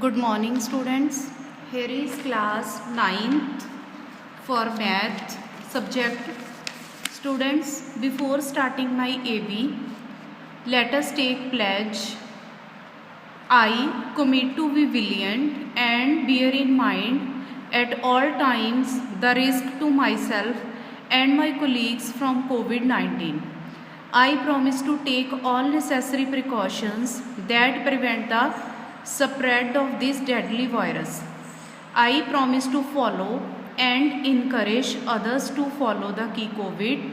Good morning students. Here is class 9th for math subject. Students, before starting my AB, let us take pledge. I commit to be vigilant and bear in mind at all times the risk to myself and my colleagues from COVID-19. I promise to take all necessary precautions that prevent the spread of this deadly virus. I promise to follow and encourage others to follow the key COVID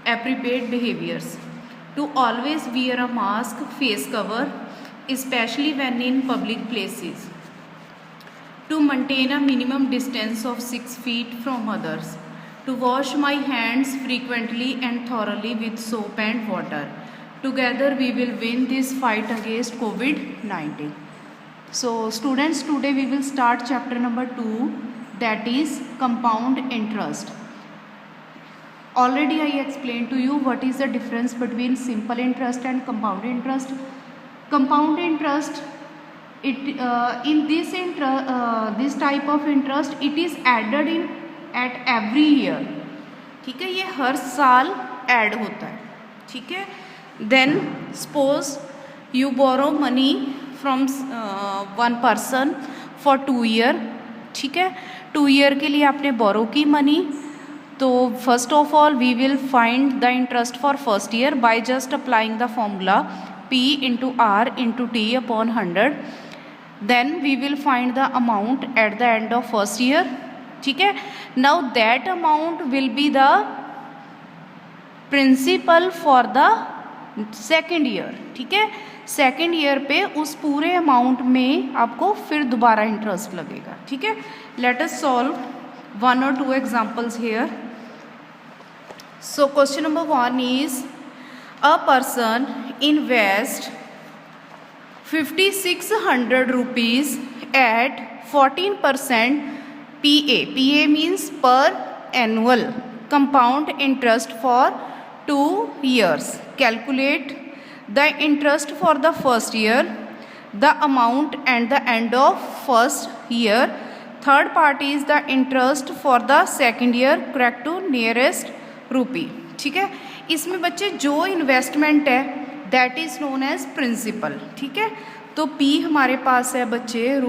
appropriate behaviors. To always wear a mask, face cover, especially when in public places. To maintain a minimum distance of 6 feet from others. To wash my hands frequently and thoroughly with soap and water. Together we will win this fight against COVID-19. So students, today we will start chapter number 2, that is compound interest. Already I explained to you what is the difference between simple interest and compound interest. Compound interest, in this type of interest it is added in at every year. ठीक है, ये हर साल add होता है. ठीक है. Then suppose you borrow money from one person for 2 year. ठीक है, 2 year के लिए आपने borrow की money. तो first of all we will find the interest for first year by just applying the formula P into R into T upon 100. Then we will find the amount at the end of first year. ठीक है. Now that amount will be the principal for the second year. ठीक है, second year पे उस पूरे amount में आपको फिर दोबारा इंटरेस्ट लगेगा. ठीक है. Let us solve 1 or 2 examples here. So question number 1 is a person invest 5600 rupees at 14% PA. PA means per annual compound interest for 2 years. Calculate the interest for the first year, the amount and the end of first year. Third part is the interest for the second year, correct to nearest rupee. ठीक है. इसमें बच्चे जो investment है that is known as principal. ठीक है. तो P हमारे पास है बच्चे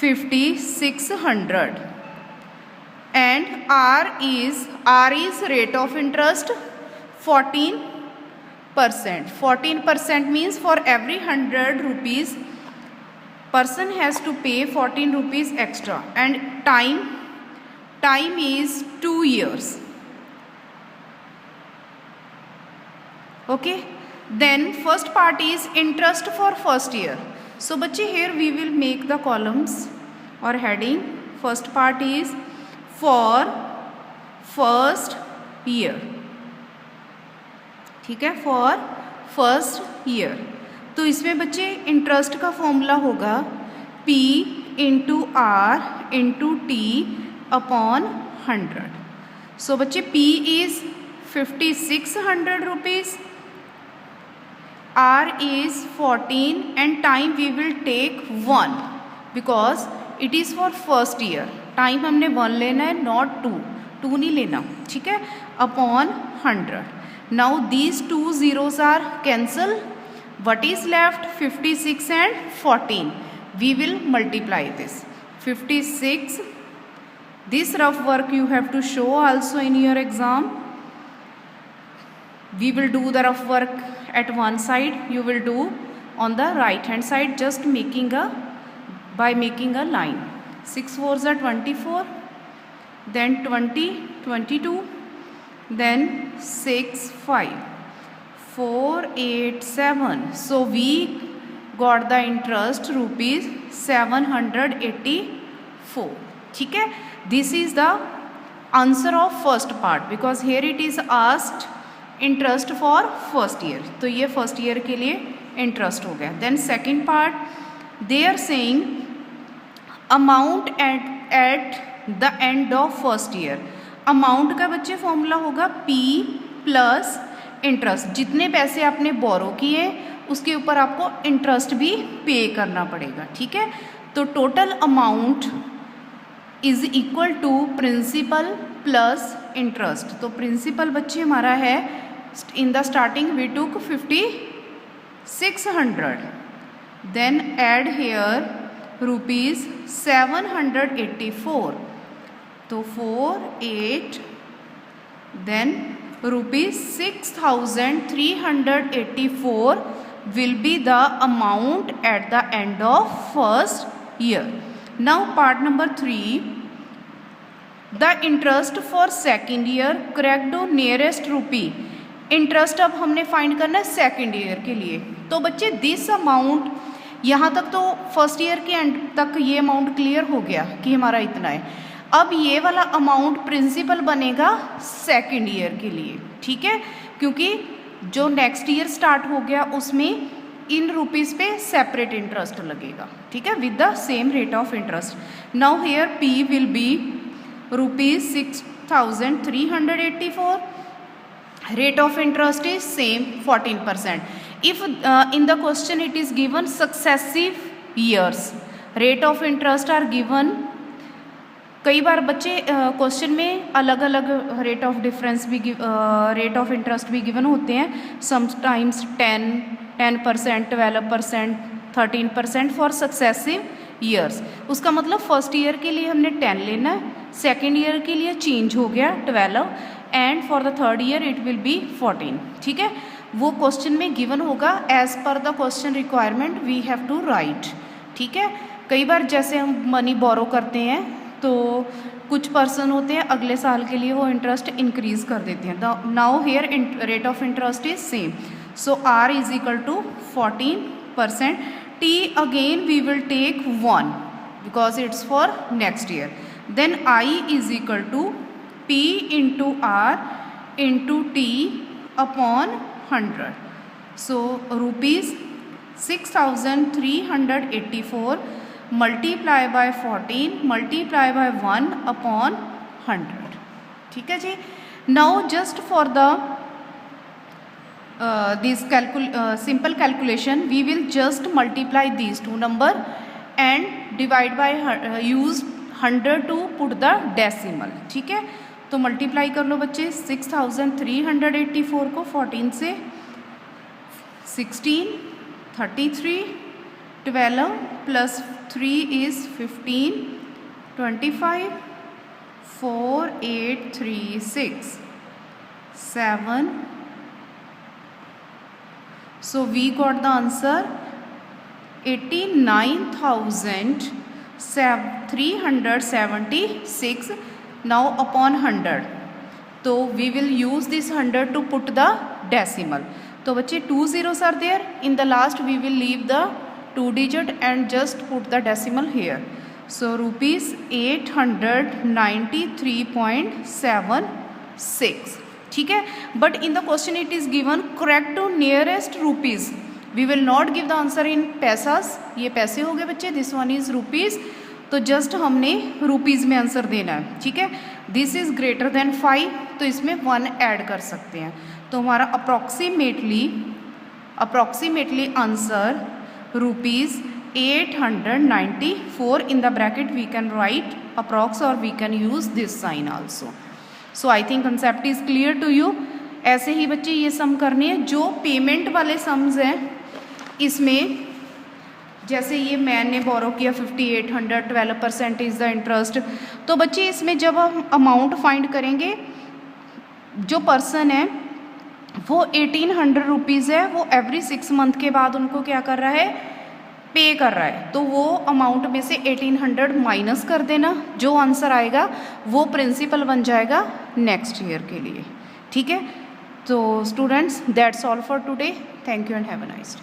₹5600 and R is rate of interest 14%. 14% means for every 100 rupees person has to pay 14 rupees extra, and time is 2 years. Okay. Then first part is interest for first year. So बच्चे here we will make the columns or heading. First part is for first year. ठीक है, for first year. तो इसमें बच्चे interest का formula होगा P into R into T upon 100. सो बच्चे P is 5600 rupees, R is 14 and time we will take 1 because it is for first year. Time हमने 1 लेना है, नॉट 2 नहीं लेना. ठीक है. Upon 100. Now these 2 zeros are cancel. What is left? 56 and 14. We will multiply this. 56. This rough work you have to show also in your exam. We will do the rough work at one side. You will do on the right hand side, just by making a line. 6 4s are 24. Then 20, 22. Then 6 5 4 8 7. So we got the interest rupees 784. ठीक है. This is the answer of first part because here it is asked interest for first year. तो ये first year के लिए interest हो गया. Then second part they are saying amount at the end of first year. Amount का बच्चे formula होगा P plus interest. जितने पैसे आपने बोरो किए उसके ऊपर आपको इंटरेस्ट भी पे करना पड़ेगा, ठीक है। तो total amount is equal to principal plus interest. तो प्रिंसिपल बच्चे हमारा है, in the starting we took 5600, then add here ₹784, तो 48, then ₹6384 will be the amount at the end of first year. Now part number 3, the interest for second year, correct to nearest rupee. Interest अब हमने find करना है second year के लिए। तो बच्चे this amount, यहाँ तक तो फर्स्ट ईयर के एंड तक ये अमाउंट क्लियर हो गया कि हमारा इतना है। अब ये वाला अमाउंट प्रिंसिपल बनेगा सेकेंड ईयर के लिए, ठीक है, क्योंकि जो नेक्स्ट ईयर स्टार्ट हो गया उसमें इन रुपीज़ पे सेपरेट इंटरेस्ट लगेगा, ठीक है, with the same rate of interest. Now here P will be ₹6384, rate of interest is same 14%. If in the question it is given successive years, rate of interest are given, कई बार बच्चे question में अलग अलग rate of difference भी rate of interest भी given होते हैं, sometimes 10%, 12%, 13% for successive years. उसका मतलब फर्स्ट ईयर के लिए हमने 10 लेना है, सेकेंड ईयर के लिए चेंज हो गया 12, and for the third year it will be 14, ठीक है। वो क्वेश्चन में गिवन होगा, as per the question requirement we have to write, ठीक है। कई बार जैसे हम मनी बोरो करते हैं तो कुछ पर्सन होते हैं अगले साल के लिए वो इंटरेस्ट इंक्रीज कर देते हैं। Now here rate of interest is same, so R is equal to 14%। T again we will take 1 because it's for next year, then I is equal to P into R into T upon 100. So rupees 6384 multiply by 14 multiply by 1 upon 100, ठीक है जी। Now just for the this simple calculation we will just multiply these two number and divide by use 100 to put the decimal, ठीक है। तो multiply कर लो बच्चे, 6384 को 14 से, 16, 33, 12 plus 3 is 15, 25, 4, 8, 3, 6, 7, so we got the answer 89,376 now upon 100. तो we will use this 100 to put the decimal. तो बच्चे 2 zeros are there, in the last we will leave the 2 digit and just put the decimal here. So rupees 893.76, ठीक है। But in the question it is given correct to nearest rupees. We will not give the answer in पैसास, ये पैसे हो गए बच्चे, this one is rupees, तो just हमने rupees में आंसर देना है, ठीक है। दिस इज़ ग्रेटर देन 5, तो इसमें 1 ऐड कर सकते हैं। तो हमारा approximately answer ₹894, in the bracket we can write approx और we can use this sign also. So I think concept is clear to you. ऐसे ही बच्चे ये सम करने हैं, जो पेमेंट वाले सम्स हैं इसमें, जैसे ये मैंने बोरो किया 5800, 12% इज़ द इंटरेस्ट। तो बच्चे इसमें जब हम अमाउंट फाइंड करेंगे, जो पर्सन है वो 1800 रुपीज़ है, वो एवरी 6 मंथ के बाद उनको क्या कर रहा है, पे कर रहा है। तो वो अमाउंट में से 1800 माइनस कर देना, जो आंसर आएगा वो प्रिंसिपल बन जाएगा नेक्स्ट ईयर के लिए, ठीक है। तो students that's all for today, thank you and have a nice day.